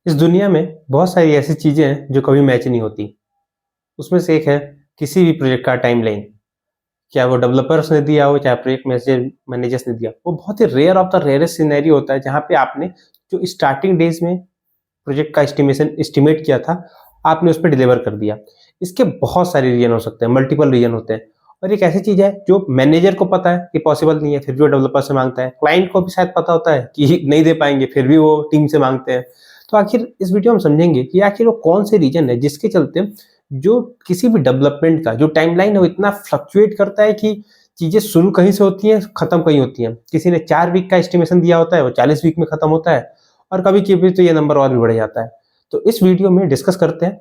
इस दुनिया में बहुत सारी ऐसी चीज़ें हैं जो कभी मैच नहीं होती। उसमें से एक है किसी भी प्रोजेक्ट का टाइमलाइन। चाहे वो डेवलपर्स ने दिया हो, चाहे प्रोजेक्ट मैनेजर्स ने दिया। वो बहुत ही rare of the rarest scenario होता है जहाँ पे आपने जो स्टार्टिंग डेज़ में प्रोजेक्ट का एस्टिमेट किया था, आपने उस पे डिलीवर कर दिया। इसके बहुत सारे रीज़न हो सकते हैं, मल्टीपल रीज़न होते हैं और एक ऐसी चीज़ है जो मैनेजर को पता है कि पॉसिबल नहीं है, फिर भी वो डेवलपर से माँगता है। क्लाइंट को भी शायद पता होता है कि नहीं दे पाएँगे, फिर भी वो टीम से माँगते हैं। तो आखिर इस वीडियो में हम समझेंगे कि आखिर वो कौन से रीज़न है जिसके चलते जो किसी भी डेवलपमेंट का जो टाइमलाइन है वो इतना फ्लक्चुएट करता है कि चीज़ें शुरू कहीं से होती हैं, खत्म कहीं होती हैं। किसी ने 4 वीक का एस्टिमेशन दिया होता है, वो 40 वीक में खत्म होता है और कभी-कभी तो ये नंबर और भी बढ़ जाता है। तो इस वीडियो में डिस्कस करते हैं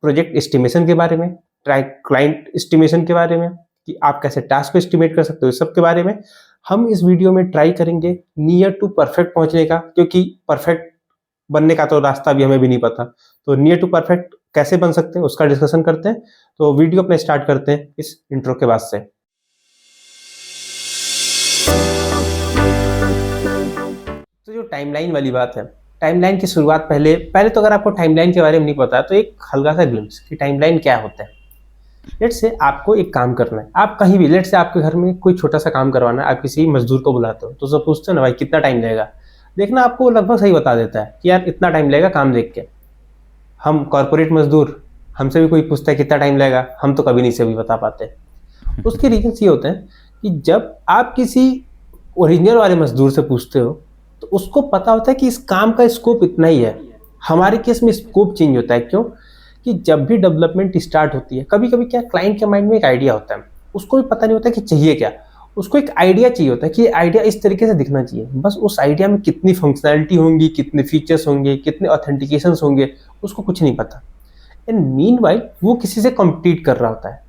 प्रोजेक्ट एस्टिमेशन के बारे में, क्लाइंट एस्टिमेशन के बारे में कि आप कैसे टास्क को एस्टिमेट कर सकते हो, इस सब के बारे में। हम इस वीडियो में ट्राई करेंगे नियर टू परफेक्ट पहुंचने का, क्योंकि परफेक्ट बनने का तो रास्ता अभी हमें भी नहीं पता। तो नियर टू परफेक्ट कैसे बन सकते हैं उसका डिस्कशन करते हैं। तो वीडियो अपने स्टार्ट करते हैं इस इंट्रो के बाद से। तो जो टाइमलाइन वाली बात है, टाइमलाइन की शुरुआत पहले पहले तो अगर आपको टाइमलाइन के बारे में नहीं पता तो एक हल्का सा ग्लिम्स कि टाइमलाइन क्या होता है। लेट से आपको एक काम करना है, आप कहीं भी, लेट से आपके घर में कोई छोटा सा काम करवाना है, आप किसी मजदूर को बुलाते हो तो सब पूछते हो ना भाई कितना टाइम लगेगा। देखना आपको लगभग सही बता देता है कि यार इतना टाइम लगेगा काम देख के। हम कॉर्पोरेट मजदूर, हमसे भी कोई पूछता है कितना टाइम लगेगा, हम तो कभी नहीं से भी बता पाते। उसके रीजन ये होते हैं कि जब आप किसी ओरिजिनल वाले मजदूर से पूछते हो तो उसको पता होता है कि इस काम का स्कोप इतना ही है। हमारे केस में स्कोप चेंज होता है। क्यों? कि जब भी डेवलपमेंट स्टार्ट होती है, कभी कभी क्या क्लाइंट के माइंड में एक आइडिया होता है, उसको भी पता नहीं होता कि चाहिए क्या। उसको एक आइडिया चाहिए होता है कि आइडिया इस तरीके से दिखना चाहिए। बस उस आइडिया में कितनी फंक्शनैलिटी होंगी, कितने फीचर्स होंगे, कितने ऑथेंटिकेशन होंगे, उसको कुछ नहीं पता। एंड मीनवाइल वो किसी से कॉम्पिटिट कर रहा होता है।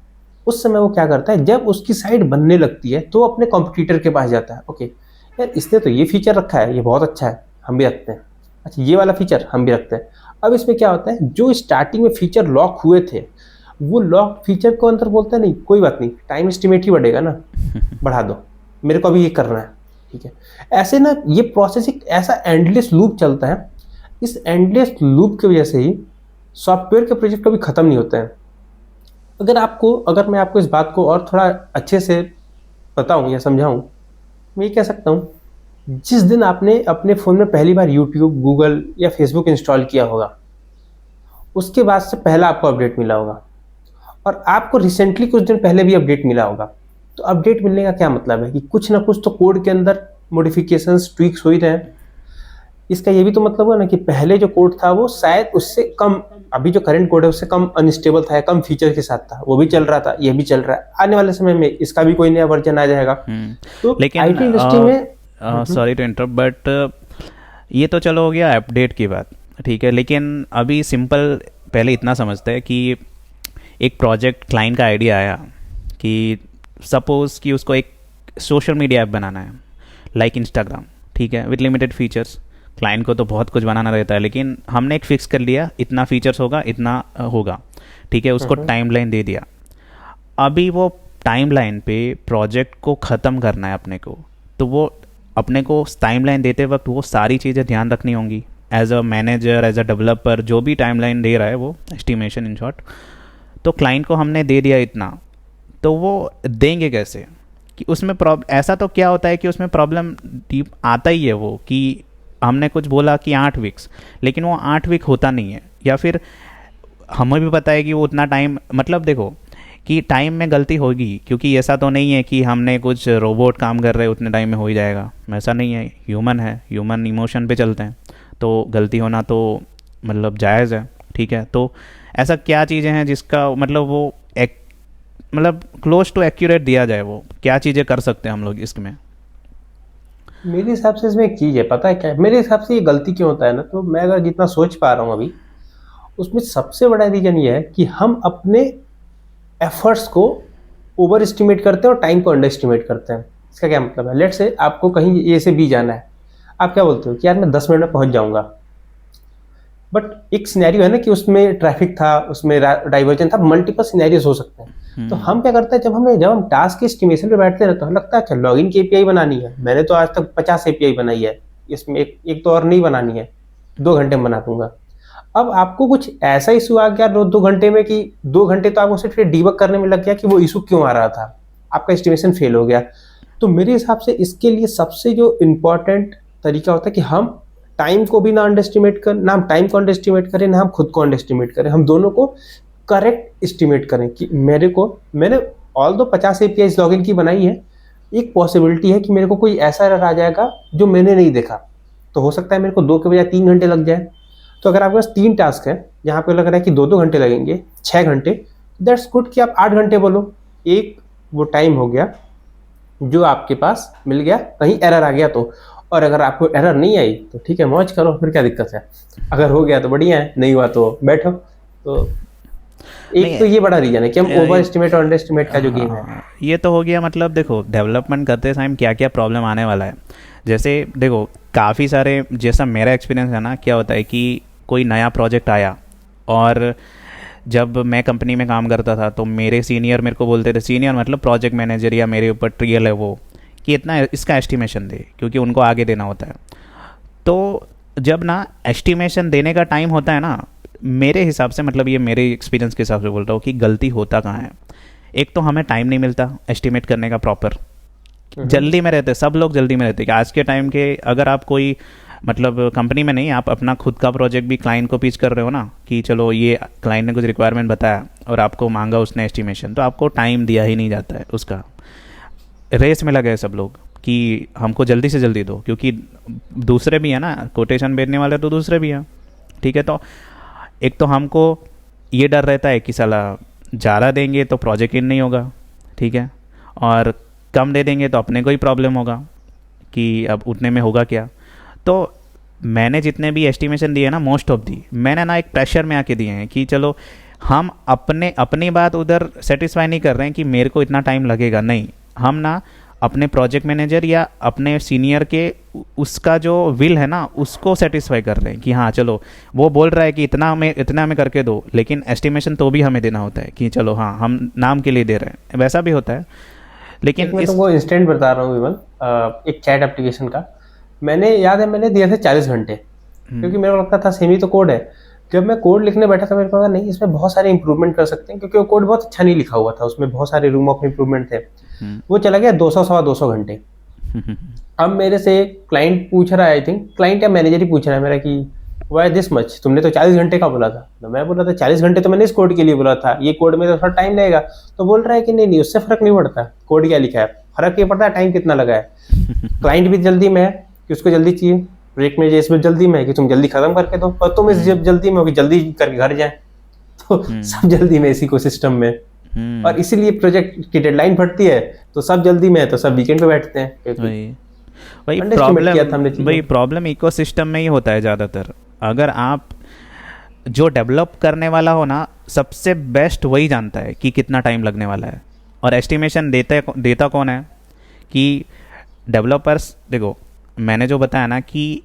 उस समय वो क्या करता है, जब उसकी साइट बनने लगती है तो वो अपने कॉम्पिटिटर के पास जाता है। ओके यार, इसने तो ये फीचर रखा है, ये बहुत अच्छा है, हम भी रखते हैं। अच्छा, ये वाला फीचर हम भी रखते हैं। अब इसमें क्या होता है, जो स्टार्टिंग में फीचर लॉक हुए थे, वो लॉक फीचर को अंदर बोलता है नहीं कोई बात नहीं, टाइम एस्टिमेट ही बढ़ेगा ना, बढ़ा दो, मेरे को अभी ये करना है। ठीक है, ऐसे ना ये प्रोसेस एक ऐसा एंडलेस लूप चलता है। इस एंडलेस लूप की वजह से ही सॉफ्टवेयर के प्रोजेक्ट कभी खत्म नहीं होते हैं। अगर मैं आपको इस बात को और थोड़ा अच्छे से बताऊं या समझाऊं, मैं ये कह सकता हूं, जिस दिन आपने अपने फ़ोन में पहली बार यूट्यूब, गूगल या फेसबुक इंस्टॉल किया होगा, उसके बाद से पहला आपको अपडेट मिला होगा और आपको रिसेंटली कुछ दिन पहले भी अपडेट मिला होगा। तो अपडेट मिलने का क्या मतलब है कि कुछ ना कुछ तो कोड के अंदर मॉडिफिकेशंस, ट्वीक्स हो ही रहे हैं। इसका ये भी तो मतलब हुआ ना कि पहले जो कोड था वो शायद उससे कम, अभी जो करंट कोड है उससे कम अनस्टेबल था, कम फीचर के साथ था, वो भी चल रहा था, ये भी चल रहा है। आने वाले समय में इसका भी कोई नया वर्जन आ जाएगा। तो लेकिन आईटी इंडस्ट्री में सॉरी टू इंटरप्ट, बट ये तो चलो हो गया अपडेट की बात, ठीक है। लेकिन अभी सिंपल पहले इतना समझते हैं कि एक प्रोजेक्ट क्लाइंट का आइडिया आया कि सपोज कि उसको एक सोशल मीडिया ऐप बनाना है, लाइक इंस्टाग्राम, ठीक है, विद लिमिटेड फीचर्स। क्लाइंट को तो बहुत कुछ बनाना रहता है, लेकिन हमने एक फिक्स कर लिया, इतना फीचर्स होगा, इतना होगा, ठीक है। उसको टाइमलाइन दे दिया। अभी वो टाइमलाइन पे प्रोजेक्ट को ख़त्म करना है अपने को, तो वो अपने को टाइमलाइन देते वक्त वो सारी चीज़ें ध्यान रखनी होंगी। As a manager, as a developer, जो भी टाइमलाइन दे रहा है, वो एस्टिमेशन इन शॉर्ट, तो क्लाइंट को हमने दे दिया इतना, तो वो देंगे कैसे? कि उसमें ऐसा तो क्या होता है कि उसमें प्रॉब्लम डीप आता ही है वो, कि हमने कुछ बोला कि 8 वीक्स, लेकिन वो 8 वीक होता नहीं है। या फिर हमें भी पता है कि वो उतना टाइम, मतलब देखो कि टाइम में गलती होगी, क्योंकि ऐसा तो नहीं है कि हमने कुछ रोबोट काम कर रहे उतने टाइम में हो ही जाएगा, ऐसा नहीं है। ह्यूमन है, ह्यूमन इमोशन पे चलते हैं, तो गलती होना तो मतलब जायज़ है, ठीक है। तो ऐसा क्या चीज़ें हैं जिसका मतलब वो एक मतलब क्लोज टू एक्यूरेट दिया जाए, वो क्या चीज़ें कर सकते हैं हम लोग इसमें? मेरे हिसाब से इसमें एक चीज़ है, पता है क्या है? मेरे हिसाब से ये गलती क्यों होता है ना, तो मैं अगर जितना सोच पा रहा हूँ अभी, उसमें सबसे बड़ा रीज़न ये है कि हम अपने एफर्ट्स को ओवर एस्टिमेट करते हैं और टाइम को अंडर एस्टिमेट करते हैं। इसका क्या मतलब है, लेट से आपको कहीं ए से बी जाना है, आप क्या बोलते हो कि यार मैं 10 मिनट में पहुंच जाऊंगा। बट एक सिनेरियो है ना कि उसमें ट्रैफिक था, उसमें डाइवर्जन था, मल्टीपल सिनेरियोज हो सकते हैं। तो हम क्या करते हैं, जब हम टास्क के एस्टिमेशन पे बैठते हैं तो हमें लगता है अच्छा लॉगिन की एपीआई बनानी है, मैंने तो आज तक 50 एपीआई बनाई है, इसमें एक तो और नहीं बनानी है, 2 घंटे में बना दूंगा। अब आपको कुछ ऐसा इशू आ गया 2 घंटे में कि 2 घंटे तो आपको सिर्फ डीबग करने में लग गया कि वो इशू क्यों आ रहा था, आपका एस्टिमेशन फेल हो गया। तो मेरे हिसाब से इसके लिए सबसे जो इम्पोर्टेंट तरीका होता है कि हम टाइम को भी ना अंडर एस्टिमेट कर, ना हम टाइम को अंडर एस्टिमेट करें, ना हम खुद को अंडर एस्टिमेट करें, हम दोनों को करेक्ट एस्टिमेट करें कि मैंने ऑल दो 50 एपीआई लॉगिन की बनाई है, एक पॉसिबिलिटी है कि मेरे को कोई ऐसा एरर आ जाएगा जो मैंने नहीं देखा, तो हो सकता है मेरे को 2 के बजाय 3 घंटे लग जाए। तो अगर आपके पास 3 टास्क है जहाँ पे लग रहा है कि 2-2 घंटे लगेंगे, 6 घंटे, दैट्स गुड कि आप 8 घंटे बोलो। एक वो टाइम हो गया जो आपके पास मिल गया, कहीं एरर आ गया तो। और अगर आपको एरर नहीं आई तो ठीक है, मौज करो, फिर क्या दिक्कत है। अगर हो गया तो बढ़िया है, नहीं हुआ तो बैठो। तो एक तो ये बड़ा रीजन है कि हम ओवर एस्टिमेट और अंडर एस्टिमेट का जो गेम है। ये तो हो गया, मतलब देखो डेवलपमेंट करते टाइम क्या क्या प्रॉब्लम आने वाला है। जैसे देखो काफ़ी सारे, जैसा मेरा एक्सपीरियंस है ना, क्या होता है कि कोई नया प्रोजेक्ट आया और जब मैं कंपनी में काम करता था तो मेरे सीनियर मेरे को बोलते थे, सीनियर मतलब प्रोजेक्ट मैनेजर या मेरे ऊपर ट्रियल है वो, कि इतना इसका एस्टिमेशन दे, क्योंकि उनको आगे देना होता है। तो जब ना एस्टिमेशन देने का टाइम होता है ना, मेरे हिसाब से, मतलब ये मेरे एक्सपीरियंस के हिसाब से बोल रहा हूँ कि गलती होता कहाँ है। एक तो हमें टाइम नहीं मिलता एस्टिमेट करने का प्रॉपर, जल्दी में रहते, सब लोग जल्दी में रहते कि आज के टाइम के, अगर आप कोई मतलब कंपनी में नहीं, आप अपना खुद का प्रोजेक्ट भी क्लाइंट को पिच कर रहे हो ना, कि चलो ये क्लाइंट ने कुछ रिक्वायरमेंट बताया और आपको मांगा उसने एस्टिमेशन, तो आपको टाइम दिया ही नहीं जाता है उसका। रेस में लगे सब लोग कि हमको जल्दी से जल्दी दो, क्योंकि दूसरे भी हैं ना, कोटेशन भेजने वाले तो दूसरे भी हैं, ठीक है। तो एक तो हमको ये डर रहता है कि साला ज़्यादा देंगे तो प्रोजेक्ट इन नहीं होगा, ठीक है, और कम दे देंगे तो अपने को ही प्रॉब्लम होगा कि अब उतने में होगा क्या। तो मैंने जितने भी एस्टिमेशन दिए ना, मोस्ट ऑफ दी मैंने ना एक प्रेशर में आके दिए हैं कि चलो हम अपनी बात उधर सेटिस्फाई नहीं कर रहे हैं कि मेरे को इतना टाइम लगेगा, नहीं, हम ना अपने प्रोजेक्ट मैनेजर या अपने सीनियर के उसका जो विल है ना, उसको सेटिस्फाई कर रहे हैं कि हाँ चलो वो बोल रहा है कि इतना में करके दो, लेकिन एस्टिमेशन तो भी हमें देना होता है कि चलो हाँ हम नाम के लिए दे रहे हैं, वैसा भी होता है। लेकिन मैं तुमको इंस्टेंट बता रहा हूँ विमल, एक चैट एप्लीकेशन का। मैंने याद है मैंने दिए थे 40 घंटे, क्योंकि मेरे को लगता था सेम ही तो कोड है। जब मैं कोड लिखने बैठा था मेरे को लगा नहीं, इसमें बहुत सारे इंप्रूवमेंट कर सकते हैं, क्योंकि वो कोड बहुत अच्छा नहीं लिखा हुआ था, उसमें बहुत सारे रूम ऑफ इंप्रूवमेंट थे। वो चला गया 200-225 घंटे। अब मेरे से क्लाइंट पूछ रहा है, आई थिंक क्लाइंट या मैनेजर ही पूछ रहा है मेरा कि वाई दिस मच, तुमने तो 40 घंटे का बोला था। तो मैं बोला था 40 घंटे तो मैंने इस कोड के लिए बोला था, ये कोड में तो थोड़ा टाइम लगेगा। तो बोल रहा है कि नहीं उससे फर्क नहीं पड़ता कोड क्या लिखा है, फर्क ये पड़ता है टाइम कितना लगा है। क्लाइंट भी जल्दी में है कि उसको जल्दी चाहिए, प्रोजेक्ट में इसमें जल्दी में है कि तुम जल्दी खत्म करके दो, और तुम इस जल्दी में हो कि जल्दी करके घर जाए। तो सब जल्दी में इसी को सिस्टम में, और इसीलिए प्रोजेक्ट की डेडलाइन फटती है, तो सब जल्दी में है तो सब वीकेंड पे बैठते हैं। वही प्रॉब्लम इकोसिस्टम में ही होता है ज़्यादातर। अगर आप जो डेवलप करने वाला हो ना, सबसे बेस्ट वही जानता है कि कितना टाइम लगने वाला है, और एस्टिमेशन देता कौन है कि डेवलपर्स। देखो मैंने जो बताया ना कि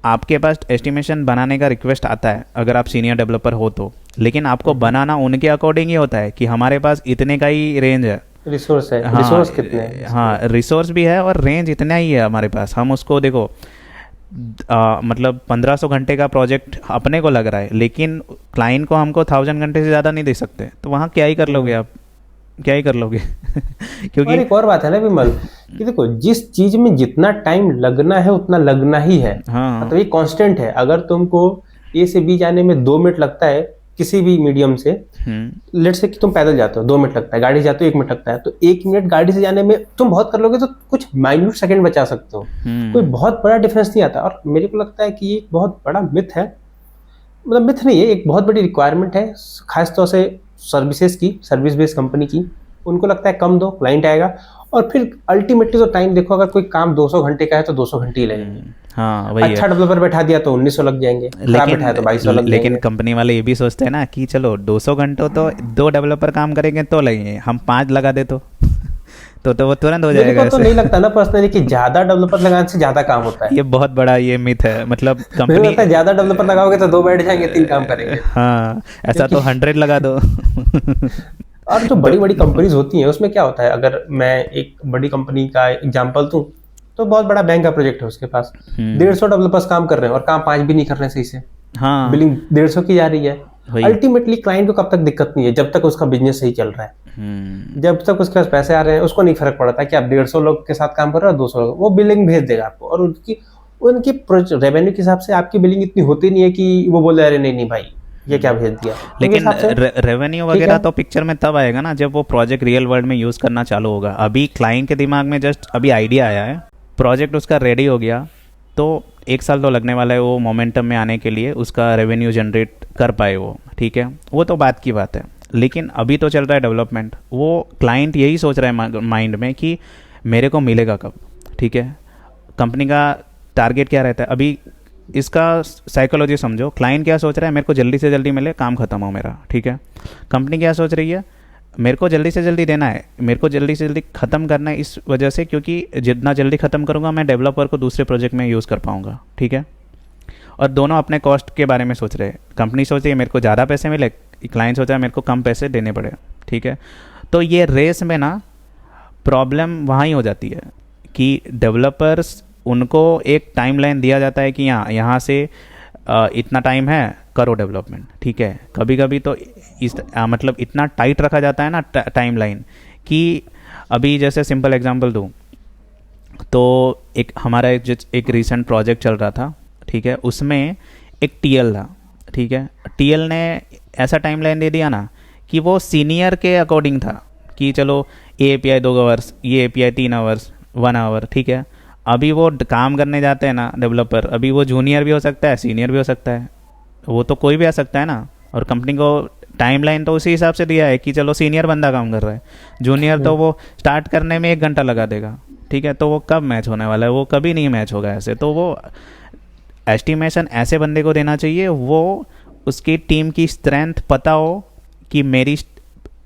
आपके पास एस्टिमेशन बनाने का रिक्वेस्ट आता है अगर आप सीनियर डेवलपर हो तो, लेकिन आपको बनाना उनके अकॉर्डिंग ही होता है कि हमारे पास इतने का ही रेंज है, रिसोर्स है। हाँ, रिसोर्स कितने हैं? हाँ रिसोर्स भी है और रेंज इतना ही है हमारे पास। हम उसको देखो मतलब 1500 घंटे का प्रोजेक्ट अपने को लग रहा है, लेकिन क्लाइंट को हमको 1000 घंटे से ज़्यादा नहीं दे सकते, तो वहाँ क्या ही कर लोगे आप, क्या ही कर लोगे। क्योंकि और एक और बात है ना विमल कि देखो जिस चीज में जितना टाइम लगना है उतना लगना ही है। हाँ, मतलब ये कांस्टेंट है। अगर तुमको ए से बी जाने में 2 मिनट लगता है किसी भी मीडियम से, लेट से कि तुम पैदल जाते हो 2 मिनट लगता है, गाड़ी जाते हो 1 मिनट लगता है, तो 1 मिनट गाड़ी से जाने में तुम बहुत कर लोगे तो कुछ माइन्यूट सेकंड बचा सकते हो, कोई बहुत बड़ा डिफरेंस नहीं आता। और मेरे को लगता है कि ये एक बहुत बड़ा मिथ है, मतलब मिथ नहीं है, एक बहुत बड़ी रिक्वायरमेंट है खासतौर से सर्विसेज की, सर्विस बेस्ड कंपनी की। उनको लगता है कम दो क्लाइंट आएगा, और फिर अल्टीमेटली तो टाइम देखो, अगर कोई काम 200 घंटे का है तो 200 घंटे ही लगेंगे। हाँ वही अच्छा डेवलपर बैठा दिया तो 1900 लग जाएंगे, खराब बैठाया तो 2200 लग लेकिन जाएंगे। कंपनी वाले ये भी सोचते हैं ना कि चलो 200 घंटों तो 2 डेवलपर काम करेंगे तो लगेंगे, हम 5 लगा दे तो वो तुरंत हो जाएगा। मेरे को तो नहीं लगता ना पर्सनली कि ज्यादा डेवलपर लगाने से ज्यादा काम होता है। ये बहुत बड़ा ये मिथ है, मतलब मुझे कंपनी लगता है ज्यादा डेवलपर लगाओगे तो 2 बैठ जाएंगे, 3 काम करेंगे। हाँ ऐसा तो 100 लगा दो। और जो बड़ी बड़ी कंपनीज होती हैं उसमें क्या होता है, अगर मैं एक बड़ी कंपनी का एग्जांपल दूं तो बहुत बड़ा बैंक का प्रोजेक्ट है, उसके पास 150 डेवलपर्स काम कर रहे हैं और काम 5 भी नहीं कर रहे हैं सही से। हाँ बिलिंग 150 की जा रही है। वही। अल्टीमेटली क्लाइंट को कब तक दिक्कत नहीं है, जब तक उसका बिजनेस सही चल रहा है, जब तक उसके पास पैसे आ रहे हैं, उसको नहीं फर्क पड़ता कि आप 150 लोग के साथ काम कर रहे हो 200 लोग, वो बिलिंग भेज देगा आपको। और उनकी रेवेन्यू के हिसाब से आपकी बिलिंग इतनी होती नहीं है कि वो बोले अरे नहीं नहीं भाई ये क्या भेज दिया। लेकिन रेवेन्यू वगैरह तो पिक्चर में तब आएगा ना जब वो प्रोजेक्ट रियल वर्ल्ड में यूज़ करना चालू होगा। अभी क्लाइंट के दिमाग में जस्ट अभी आइडिया आया है, प्रोजेक्ट उसका रेडी हो गया, तो 1 साल तो लगने वाला है वो मोमेंटम में आने के लिए, उसका रेवेन्यू जनरेट कर पाए वो, ठीक है, वो तो बात की बात है। लेकिन अभी तो चल रहा है डेवलपमेंट, वो क्लाइंट यही सोच रहा है माइंड में कि मेरे को मिलेगा कब, ठीक है। कंपनी का टारगेट क्या रहता है, अभी इसका साइकोलॉजी समझो। क्लाइंट क्या सोच रहा है, मेरे को जल्दी से जल्दी मिले, काम खत्म हो मेरा, ठीक है। कंपनी क्या सोच रही है, मेरे को जल्दी से जल्दी देना है, मेरे को जल्दी से जल्दी ख़त्म करना है, इस वजह से क्योंकि जितना जल्दी ख़त्म करूँगा मैं डेवलपर को दूसरे प्रोजेक्ट में यूज़ कर पाऊँगा, ठीक है। और दोनों अपने कॉस्ट के बारे में सोच रहे हैं। कंपनी सोच रही है मेरे को ज़्यादा पैसे मिले, क्लाइंट सोच रहा है मेरे को कम पैसे देने पड़े, ठीक है। तो ये रेस में ना प्रॉब्लम वहाँ ही हो जाती है कि डेवलपर्स, उनको एक टाइमलाइन दिया जाता है कि यहाँ से इतना टाइम है, करो डेवलपमेंट, ठीक है। कभी कभी तो मतलब इतना टाइट रखा जाता है ना टाइमलाइन कि अभी जैसे सिंपल एग्जांपल दूँ तो एक हमारा एक रीसेंट प्रोजेक्ट चल रहा था, ठीक है। उसमें एक टीएल था, ठीक है। टीएल ने ऐसा टाइमलाइन दे दिया ना कि वो सीनियर के अकॉर्डिंग था कि चलो ये एपीआई 2 आवर्स, ये एपीआई 3 आवर्स, 1 आवर, ठीक है। अभी वो काम करने जाते हैं ना डेवलपर, अभी वो जूनियर भी हो सकता है, सीनियर भी हो सकता है, वो तो कोई भी आ सकता है ना। और कंपनी को टाइमलाइन तो उसी हिसाब से दिया है कि चलो सीनियर बंदा काम कर रहा है, जूनियर तो वो स्टार्ट करने में 1 घंटा लगा देगा, ठीक है। तो वो कब मैच होने वाला है, वो कभी नहीं मैच होगा ऐसे। तो वो एस्टिमेशन ऐसे बंदे को देना चाहिए, वो उसकी टीम की स्ट्रेंथ पता हो कि मेरी,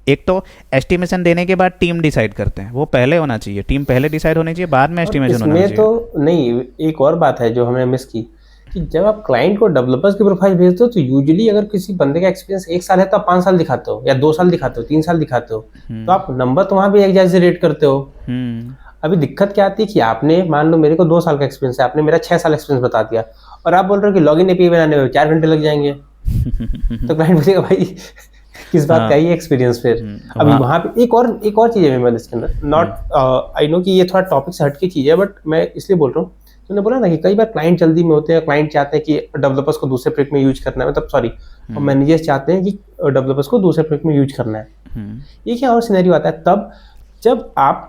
एक तो एस्टिमेशन देने के बाद टीम डिसाइड करते हैं, वो पहले होना चाहिए, टीम पहले डिसाइड होनी चाहिए, बाद में एस्टिमेशन होना चाहिए। इसमें तो नहीं, एक और बात है जो हमने मिस की कि जब आप क्लाइंट को डेवलपर्स की प्रोफाइल भेजते हो तो यूजुअली अगर किसी बंदे का एक्सपीरियंस 1 साल है तो आप 5 साल दिखाते हो, या 2 साल दिखाते हो, 3 साल दिखाते हो, तो आप नंबर तो वहाँ भी एग्जैजरेट करते हो। अभी दिक्कत क्या आती है कि आपने मान लो मेरे को 2 साल का एक्सपीरियंस है, आपने मेरा 6 साल एक्सपीरियंस बता दिया और आप बोल रहे हो कि लॉगिन एपीआई बनाने में 4 घंटे लग जाएंगे तो क्लाइंट बोलेगा भाई किस बात का ये एक्सपीरियंस। फिर अभी वहाँ पे एक और चीज़ है मेरे इसके अंदर, नॉट आई नो कि ये थोड़ा टॉपिक से हटके चीज़ है, बट मैं इसलिए बोल रहा हूँ, तुमने बोला ना कि कई बार क्लाइंट जल्दी में होते हैं, क्लाइंट चाहते हैं कि डेवलपर्स को दूसरे प्रोजेक्ट में यूज करना है, मतलब सॉरी मैनेजर्स चाहते हैं कि डेवलपर्स को दूसरे प्रोजेक्ट में यूज करना है। ये क्या और सिनेरियो आता है तब जब आप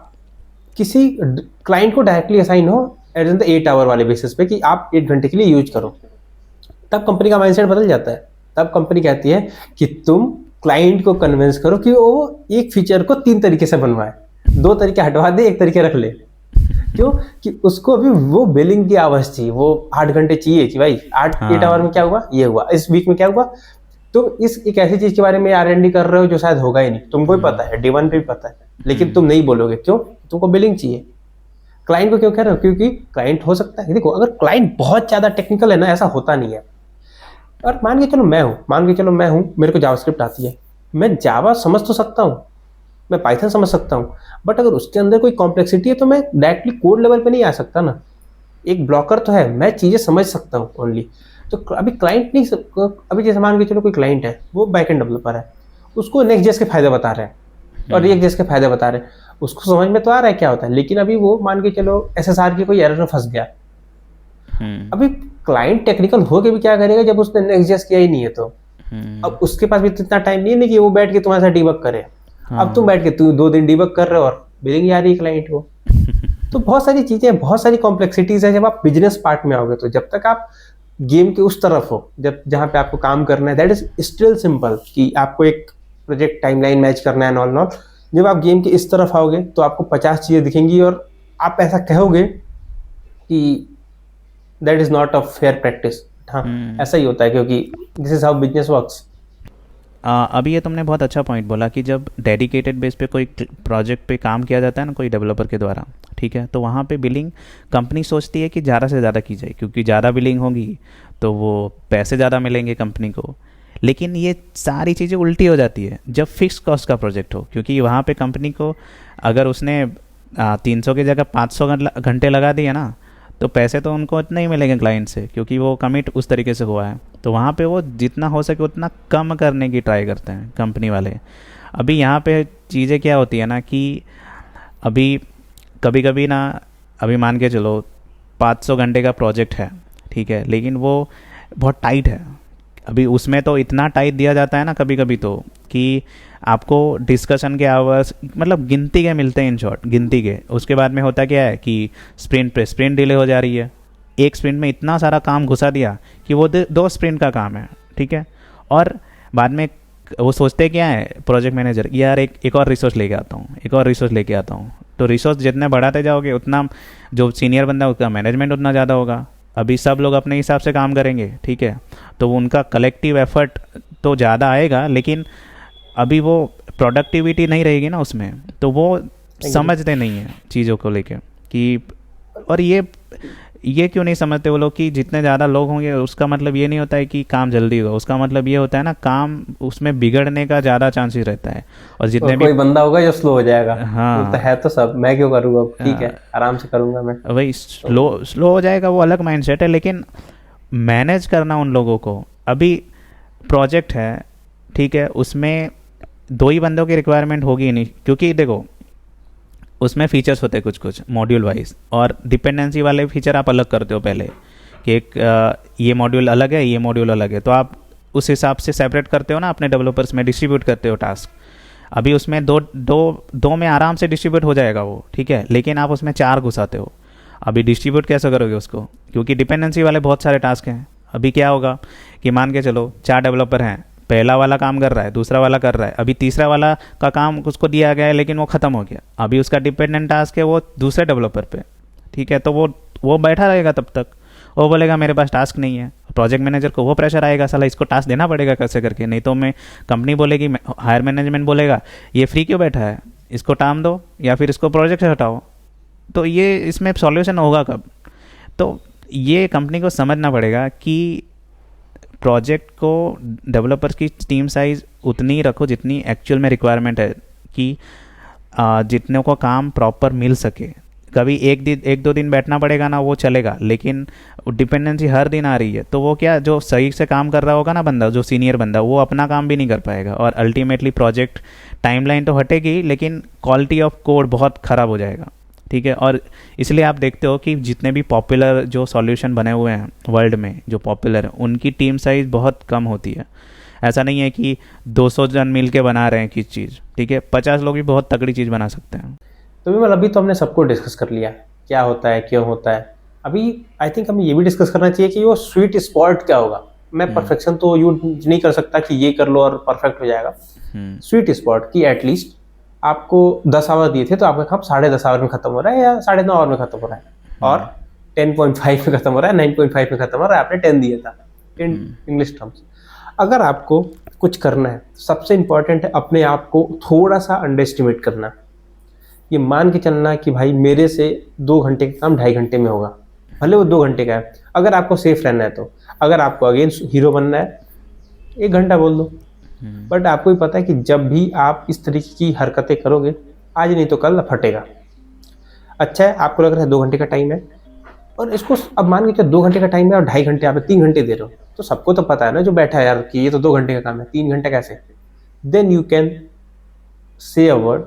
किसी क्लाइंट को डायरेक्टली असाइन हो एट द 8 आवर वाले बेसिस पे कि आप 1 घंटे के लिए यूज करो, तब कंपनी का माइंडसेट बदल जाता है। तब कंपनी कहती है कि तुम क्लाइंट को कन्विंस करो कि वो एक फीचर को 3 तरीके से बनवाए, 2 तरीके हटवा दे, 1 तरीके रख ले। क्यों कि उसको अभी वो बिलिंग की आवाज चाहिए, वो 8 घंटे चाहिए कि भाई 8 आवर में क्या हुआ, ये हुआ, इस वीक में क्या हुआ। तुम एक ऐसी चीज के बारे में R&D कर रहे हो जो शायद होगा ही नहीं, तुमको भी पता है, D1 पे भी पता है, लेकिन तुम नहीं बोलोगे। क्यों? तुमको बिलिंग चाहिए। क्लाइंट को क्यों कह रहे हो? क्योंकि क्लाइंट हो सकता है, देखो अगर क्लाइंट बहुत ज्यादा टेक्निकल है ना, ऐसा होता नहीं है। और मान के चलो मैं हूँ, मेरे को जावास्क्रिप्ट आती है, मैं जावा समझ तो सकता हूँ, मैं पाइथन समझ सकता हूँ, बट अगर उसके अंदर कोई कॉम्प्लेक्सिटी है तो मैं डायरेक्टली कोड लेवल पे नहीं आ सकता ना। एक ब्लॉकर तो है, मैं चीज़ें समझ सकता हूँ ओनली। तो अभी क्लाइंट नहीं, अभी जैसे मान के चलो कोई क्लाइंट है, वो बैकएंड डेवलपर है, उसको नेक्स्ट.जेएस के फायदे बता रहे हैं और रिएक्ट.जेएस के फायदे बता रहे हैं, उसको समझ में तो आ रहा है क्या होता है, लेकिन अभी वो मान के चलो SSR की कोई एरर में फंस गया। अभी क्लाइंट टेक्निकल हो के भी क्या करेगा जब उसने नेक्स्ट.जेएस किया ही नहीं है तो। अब उसके पास भी इतना टाइम नहीं है कि वो बैठ के तुम्हारे साथ डिबग करे। अब तुम बैठ के 2 दिन डिबग कर रहे हो और बिलिंग आ रही है क्लाइंट को। तो बहुत सारी चीजें, बहुत सारी कॉम्प्लेक्सिटीज है जब आप बिजनेस पार्ट में आओगे। तो जब तक आप गेम के उस तरफ हो, जब जहाँ पे आपको काम करना है, दैट इज स्टिल सिंपल कि आपको एक प्रोजेक्ट टाइमलाइन मैच करना है, नॉल। जब आप गेम के इस तरफ आओगे तो आपको 50 चीजें दिखेंगी और आप ऐसा कहोगे कि that is not a fair practice. हाँ, ऐसा ही होता है क्योंकि this is how business works. अभी ये तुमने बहुत अच्छा पॉइंट बोला कि जब डेडिकेटेड बेस पे कोई प्रोजेक्ट पे काम किया जाता है ना कोई डेवलपर के द्वारा, ठीक है, तो वहाँ पे बिलिंग कंपनी सोचती है कि ज़्यादा से ज़्यादा की जाए, क्योंकि ज़्यादा बिलिंग होगी तो वो पैसे ज़्यादा मिलेंगे कंपनी को। लेकिन ये सारी चीज़ें उल्टी हो जाती है जब फिक्स कॉस्ट का प्रोजेक्ट हो, क्योंकि वहाँ पे कंपनी को अगर उसने 300 की जगह 500 घंटे लगा दिए ना, तो पैसे तो उनको इतने ही मिलेंगे क्लाइंट से, क्योंकि वो कमिट उस तरीके से हुआ है। तो वहाँ पे वो जितना हो सके उतना कम करने की ट्राई करते हैं कंपनी वाले। अभी यहाँ पे चीज़ें क्या होती है ना कि अभी कभी कभी ना, अभी मान के चलो 500 घंटे का प्रोजेक्ट है, ठीक है, लेकिन वो बहुत टाइट है। अभी उसमें तो इतना टाइट दिया जाता है ना कभी कभी तो, कि आपको डिस्कशन के आवर्स मतलब गिनती के मिलते हैं, इन शॉर्ट गिनती के। उसके बाद में होता क्या है कि स्प्रिंट पे स्प्रिंट डिले हो जा रही है। एक स्प्रिंट में इतना सारा काम घुसा दिया कि वो 2 स्प्रिंट का काम है, ठीक है। और बाद में वो सोचते क्या है प्रोजेक्ट मैनेजर, यार एक और रिसोर्स लेके आता हूँ, एक और रिसोर्स लेके आता हूँ। तो रिसोर्स जितने बढ़ाते जाओगे उतना जो सीनियर बंदा उसका मैनेजमेंट उतना ज़्यादा होगा। अभी सब लोग अपने हिसाब से काम करेंगे, ठीक है, तो उनका कलेक्टिव एफर्ट तो ज़्यादा आएगा, लेकिन अभी वो प्रोडक्टिविटी नहीं रहेगी ना उसमें, तो वो समझते नहीं हैं चीज़ों को लेके कि। और ये क्यों नहीं समझते वो लोग कि जितने ज़्यादा लोग होंगे उसका मतलब ये नहीं होता है कि काम जल्दी होगा, उसका मतलब ये होता है ना काम उसमें बिगड़ने का ज़्यादा चांसेस रहता है। और जितने भी कोई बंदा होगा जो स्लो हो जाएगा, हाँ तो है तो सब मैं क्यों करूँगा, ठीक है आराम से करूँगा मैं। वही स्लो हो जाएगा, वो अलग माइंडसेट है। लेकिन मैनेज करना उन लोगों को, अभी प्रोजेक्ट है, ठीक है, उसमें 2 ही बंदों की रिक्वायरमेंट होगी ही नहीं, क्योंकि देखो उसमें फीचर्स होते हैं कुछ कुछ मॉड्यूल वाइज, और डिपेंडेंसी वाले फीचर आप अलग करते हो पहले कि ये मॉड्यूल अलग है, ये मॉड्यूल अलग है, तो आप उस हिसाब से सेपरेट करते हो ना, अपने डेवलपर्स में डिस्ट्रीब्यूट करते हो टास्क। अभी उसमें दो में आराम से डिस्ट्रीब्यूट हो जाएगा वो, ठीक है, लेकिन आप उसमें 4 घुसाते हो। अभी डिस्ट्रीब्यूट कैसे करोगे उसको, क्योंकि डिपेंडेंसी वाले बहुत सारे टास्क हैं। अभी क्या होगा कि मान के चलो 4 डेवलपर हैं, पहला वाला काम कर रहा है, दूसरा वाला कर रहा है, अभी तीसरा वाला का काम उसको दिया गया है लेकिन वो ख़त्म हो गया, अभी उसका डिपेंडेंट टास्क है वो दूसरे डेवलपर पे, ठीक है, तो वो बैठा रहेगा तब तक, वो बोलेगा मेरे पास टास्क नहीं है। प्रोजेक्ट मैनेजर को वो प्रेशर आएगा, साला इसको टास्क देना पड़ेगा कैसे करके, नहीं तो मैं कंपनी बोलेगी, हायर मैनेजमेंट बोलेगा ये फ्री क्यों बैठा है, इसको टाइम दो या फिर इसको प्रोजेक्ट से हटाओ। तो ये इसमें सॉल्यूशन होगा कब? तो ये कंपनी को समझना पड़ेगा कि प्रोजेक्ट को डेवलपर्स की टीम साइज़ उतनी ही रखो जितनी एक्चुअल में रिक्वायरमेंट है, कि जितने को काम प्रॉपर मिल सके। कभी एक दो दिन बैठना पड़ेगा ना, वो चलेगा, लेकिन डिपेंडेंसी हर दिन आ रही है, तो वो क्या जो सही से काम कर रहा होगा ना बंदा, जो सीनियर बंदा, वो अपना काम भी नहीं कर पाएगा, और अल्टीमेटली प्रोजेक्ट टाइमलाइन तो हटेगी लेकिन क्वालिटी ऑफ कोड बहुत ख़राब हो जाएगा, ठीक है। और इसलिए आप देखते हो कि जितने भी पॉपुलर जो सॉल्यूशन बने हुए हैं वर्ल्ड में जो पॉपुलर हैं, उनकी टीम साइज़ बहुत कम होती है। ऐसा नहीं है कि 200 जन मिल के बना रहे हैं किस चीज़, ठीक है, 50 लोग भी बहुत तगड़ी चीज़ बना सकते हैं। तो विमल अभी तो हमने सबको डिस्कस कर लिया क्या होता है क्यों होता है। अभी आई थिंक हमें ये भी डिस्कस करना चाहिए कि वो स्वीट स्पॉट क्या होगा। मैं परफेक्शन तो यूज नहीं कर सकता कि ये कर लो और परफेक्ट हो जाएगा। स्वीट स्पॉट की एटलीस्ट आपको 10 आवर दिए थे तो आपका काम 10.5 आवर में खत्म हो रहा है या 9.5 आवर में खत्म हो रहा है, और 10.5 में खत्म हो रहा है, 9.5 में खत्म हो रहा है, आपने 10 दिया था इन इंग्लिश टर्म्स। अगर आपको कुछ करना है सबसे इंपॉर्टेंट है अपने आप को थोड़ा सा अंडर एस्टिमेट करना। ये मान के चलना कि भाई मेरे से 2 घंटे का काम 2.5 घंटे में होगा, भले वो 2 घंटे का है। अगर आपको सेफ रहना है तो, अगर आपको अगेन हीरो बनना है 1 घंटा बोल दो। बट आपको भी पता है कि जब भी आप इस तरीके की हरकतें करोगे, आज नहीं तो कल फटेगा। अच्छा है आपको लग रहा है 2 घंटे का टाइम है, और इसको अब मान के चलो 2 घंटे का टाइम है और 2.5 घंटे आप 3 घंटे दे रहे हो, तो सबको तो पता है ना जो बैठा है यार कि ये तो 2 घंटे का काम है, 3 घंटे कैसे। Then you can say a word,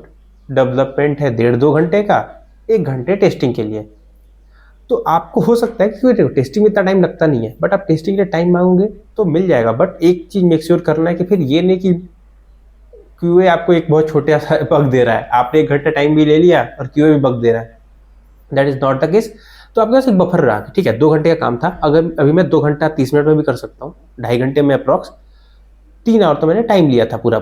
development है 1.5-2 घंटे का, 1 घंटे टेस्टिंग के लिए। तो आपको हो सकता है कि टेस्टिंग में इतना टाइम लगता नहीं है, बट आप टेस्टिंग के लिए टाइम मांगोगे तो मिल जाएगा। बट एक चीज मेक श्योर करना है कि फिर ये नहीं कि क्यूए आपको एक बहुत छोटा सा बग दे रहा है, आपने 1 घंटा टाइम भी ले लिया और क्यूए भी बग दे रहा है, that is not the case. तो आपके पास एक बफर रहा कि ठीक है 2 घंटे का काम था, अगर अभी मैं 2 घंटा 30 मिनट में भी कर सकता हूँ, 2.5 घंटे में अप्रॉक्स 3 आवर तो मैंने टाइम लिया था पूरा,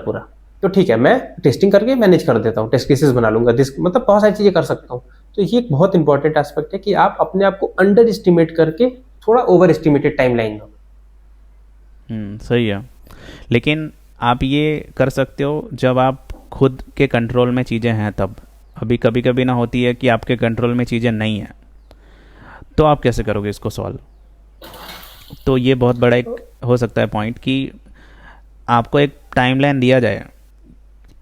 तो ठीक है मैं टेस्टिंग करके मैनेज कर देता हूँ, टेस्ट केसेस बना लूंगा, मतलब बहुत सारी चीजें कर सकता हूँ। तो ये एक बहुत इंपॉर्टेंट एस्पेक्ट है कि आप अपने आप को अंडर एस्टिमेट करके थोड़ा ओवर एस्टिमेटेड टाइम लाइन दो। सही है, लेकिन आप ये कर सकते हो जब आप खुद के कंट्रोल में चीज़ें हैं तब। अभी कभी कभी ना होती है कि आपके कंट्रोल में चीज़ें नहीं हैं, तो आप कैसे करोगे इसको सॉल्व? तो ये बहुत बड़ा एक हो सकता है पॉइंट कि आपको एक टाइमलाइन दिया जाए,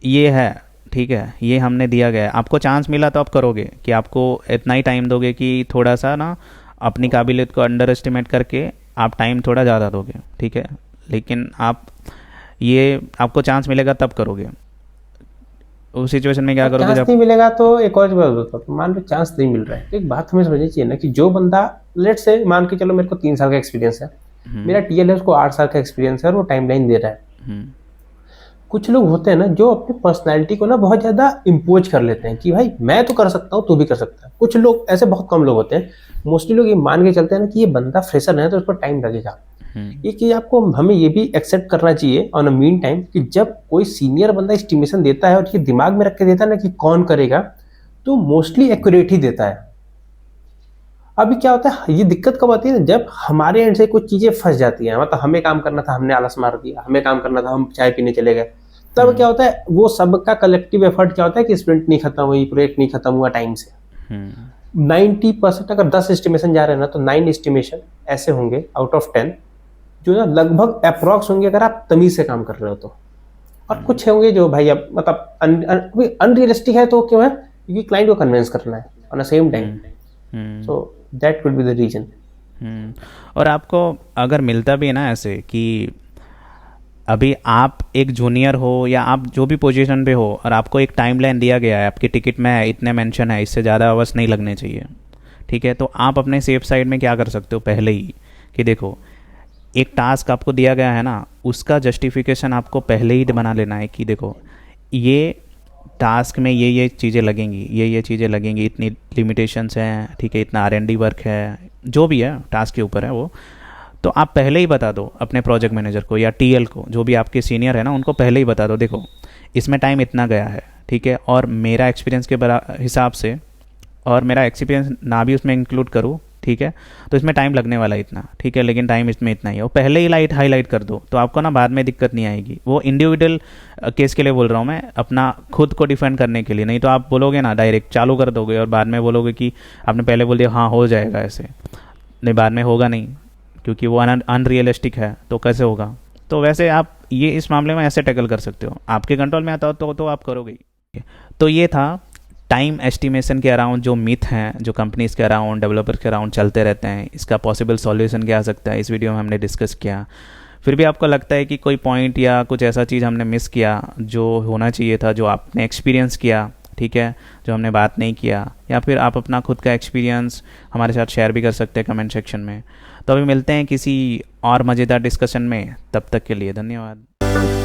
ये है ठीक है, ये हमने दिया गया है, आपको चांस मिला तो आप करोगे कि आपको इतना ही टाइम दोगे कि थोड़ा सा ना अपनी काबिलियत को अंडर एस्टिमेट करके आप टाइम थोड़ा ज़्यादा दोगे, ठीक है, लेकिन आप ये आपको चांस मिलेगा तब करोगे। उस सिचुएशन में क्या करोगे चांस जब नहीं मिलेगा तो एक और बात बताता हूँ, मान लो चांस नहीं मिल रहा है तो एक बात हमें समझनी चाहिए ना कि जो बंदा लेट से मान के चलो मेरे को 3 साल का एक्सपीरियंस है, मेरा टीएल है उसको 8 साल का एक्सपीरियंस है और वो टाइमलाइन दे रहा है। हम्म, कुछ लोग होते हैं ना जो अपनी पर्सनैलिटी को ना बहुत ज़्यादा इम्पोज कर लेते हैं कि भाई मैं तो कर सकता हूँ, तू भी कर सकता है। कुछ लोग ऐसे बहुत कम लोग होते हैं, मोस्टली लोग ये मान के चलते हैं ना कि ये बंदा फ्रेशर है तो उसको टाइम लगेगा। हम्म, एक चीज़ आपको हमें ये भी एक्सेप्ट करना चाहिए ऑन अ मीन टाइम कि जब कोई सीनियर बंदा एस्टिमेशन देता है और ये दिमाग में रख के देता है ना कि कौन करेगा, तो मोस्टली एक्यूरेट ही देता है। अभी क्या होता है, ये दिक्कत कब आती है ना, जब हमारे एंड से कुछ चीज़ें फंस जाती हैं, मतलब हमें काम करना था हमने आलस मार दिया, हमें काम करना था हम चाय पीने चले गए, तब क्या होता है वो सबका कलेक्टिव एफर्ट क्या होता है कि स्प्रिंट नहीं खत्म हुई, प्रोजेक्ट नहीं खत्म हुआ टाइम से। हम्म, 90% अगर 10 एस्टिमेशन जा रहे हैं ना तो 9 एस्टिमेशन ऐसे होंगे आउट ऑफ 10 जो ना लगभग अप्रॉक्स होंगे अगर आप तमीज से काम कर रहे हो तो, और कुछ होंगे जो भाई अब मतलब अनरियलिस्टिक है। तो क्यों है, क्योंकि क्लाइंट को कन्विंस करना है on the same time, so that could be the reason. और आपको अगर मिलता भी है ना ऐसे कि अभी आप एक जूनियर हो या आप जो भी पोजीशन पे हो और आपको एक टाइमलाइन दिया गया है, आपकी टिकट में इतने मेंशन है, इससे ज़्यादा आवर्स नहीं लगने चाहिए, ठीक है, तो आप अपने सेफ साइड में क्या कर सकते हो पहले ही कि देखो एक टास्क आपको दिया गया है ना, उसका जस्टिफिकेशन आपको पहले ही बना लेना है कि देखो ये टास्क में ये चीज़ें लगेंगी, ये चीज़ें लगेंगी, इतनी लिमिटेशंस हैं, ठीक है, इतना R&D वर्क है, जो भी है टास्क के ऊपर है वो, तो आप पहले ही बता दो अपने प्रोजेक्ट मैनेजर को या टीएल को, जो भी आपके सीनियर है ना, उनको पहले ही बता दो देखो इसमें टाइम इतना गया है, ठीक है, और मेरा एक्सपीरियंस के हिसाब से, और मेरा एक्सपीरियंस ना भी उसमें इंक्लूड करूँ, ठीक है, तो इसमें टाइम लगने वाला इतना, ठीक है, लेकिन टाइम इसमें इतना ही है, वो पहले ही हाईलाइट कर दो, तो आपको ना बाद में दिक्कत नहीं आएगी। वो इंडिविजुअल केस के लिए बोल रहा हूँ मैं, अपना खुद को डिफेंड करने के लिए, नहीं तो आप बोलोगे ना डायरेक्ट चालू कर दोगे और बाद में बोलोगे कि आपने पहले बोल दिया हाँ हो जाएगा, ऐसे नहीं, बाद में होगा नहीं, क्योंकि वो अनरियलिस्टिक है, तो कैसे होगा। तो वैसे आप ये इस मामले में ऐसे टैकल कर सकते हो, आपके कंट्रोल में आता हो तो आप करोगे ही। तो ये था टाइम एस्टिमेशन के अराउंड जो मिथ हैं, जो कंपनीज़ के अराउंड, डेवलपर्स के अराउंड चलते रहते हैं, इसका पॉसिबल सॉल्यूशन क्या आ सकता है, इस वीडियो में हमने डिस्कस किया। फिर भी आपको लगता है कि कोई पॉइंट या कुछ ऐसा चीज़ हमने मिस किया जो होना चाहिए था, जो आपने एक्सपीरियंस किया, ठीक है, जो हमने बात नहीं किया, या फिर आप अपना खुद का एक्सपीरियंस हमारे साथ शेयर भी कर सकते हैं कमेंट सेक्शन में। तो अभी मिलते हैं किसी और मज़ेदार डिस्कशन में, तब तक के लिए धन्यवाद।